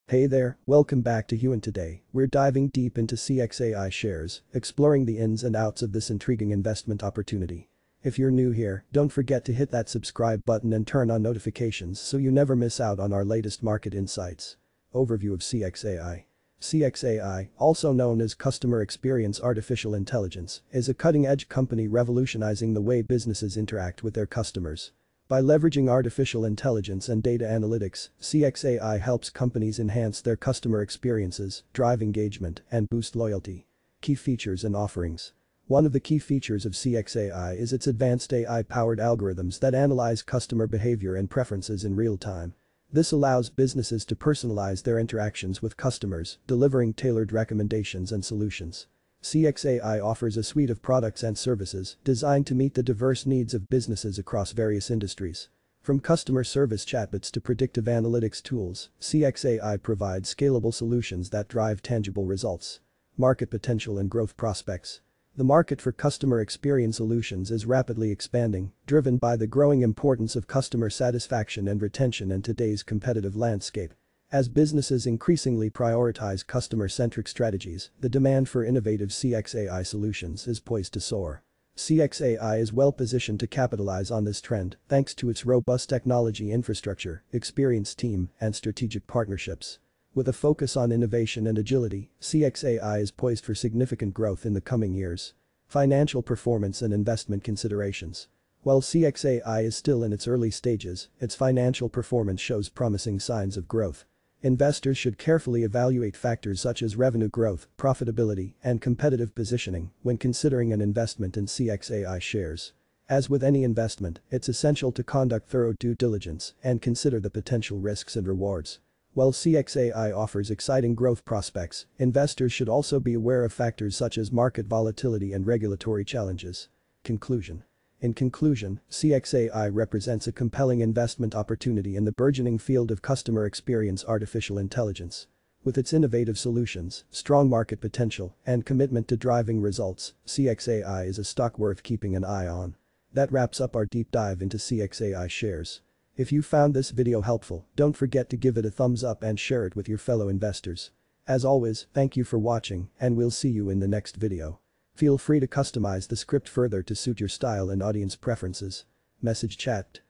Hey there, welcome back to Hugh, and today, we're diving deep into CXAI shares, exploring the ins and outs of this intriguing investment opportunity. If you're new here, don't forget to hit that subscribe button and turn on notifications so you never miss out on our latest market insights. Overview of CXAI. CXAI, also known as Customer Experience Artificial Intelligence, is a cutting-edge company revolutionizing the way businesses interact with their customers. By leveraging artificial intelligence and data analytics, CXAI helps companies enhance their customer experiences, drive engagement, and boost loyalty. Key features and offerings. One of the key features of CXAI is its advanced AI-powered algorithms that analyze customer behavior and preferences in real time. This allows businesses to personalize their interactions with customers, delivering tailored recommendations and solutions. CXAI offers a suite of products and services designed to meet the diverse needs of businesses across various industries. From customer service chatbots to predictive analytics tools, CXAI provides scalable solutions that drive tangible results. Market potential and growth prospects. The market for customer experience solutions is rapidly expanding, driven by the growing importance of customer satisfaction and retention in today's competitive landscape. As businesses increasingly prioritize customer-centric strategies, the demand for innovative CXAI solutions is poised to soar. CXAI is well positioned to capitalize on this trend thanks to its robust technology infrastructure, experienced team, and strategic partnerships. With a focus on innovation and agility, CXAI is poised for significant growth in the coming years. Financial performance and investment considerations. While CXAI is still in its early stages, its financial performance shows promising signs of growth. Investors should carefully evaluate factors such as revenue growth, profitability, and competitive positioning when considering an investment in CXAI shares. As with any investment, it's essential to conduct thorough due diligence and consider the potential risks and rewards. While CXAI offers exciting growth prospects, investors should also be aware of factors such as market volatility and regulatory challenges. Conclusion. In conclusion, CXAI represents a compelling investment opportunity in the burgeoning field of customer experience artificial intelligence. With its innovative solutions, strong market potential, and commitment to driving results, CXAI is a stock worth keeping an eye on. That wraps up our deep dive into CXAI shares. If you found this video helpful, don't forget to give it a thumbs up and share it with your fellow investors. As always, thank you for watching, and we'll see you in the next video. Feel free to customize the script further to suit your style and audience preferences. Message chat.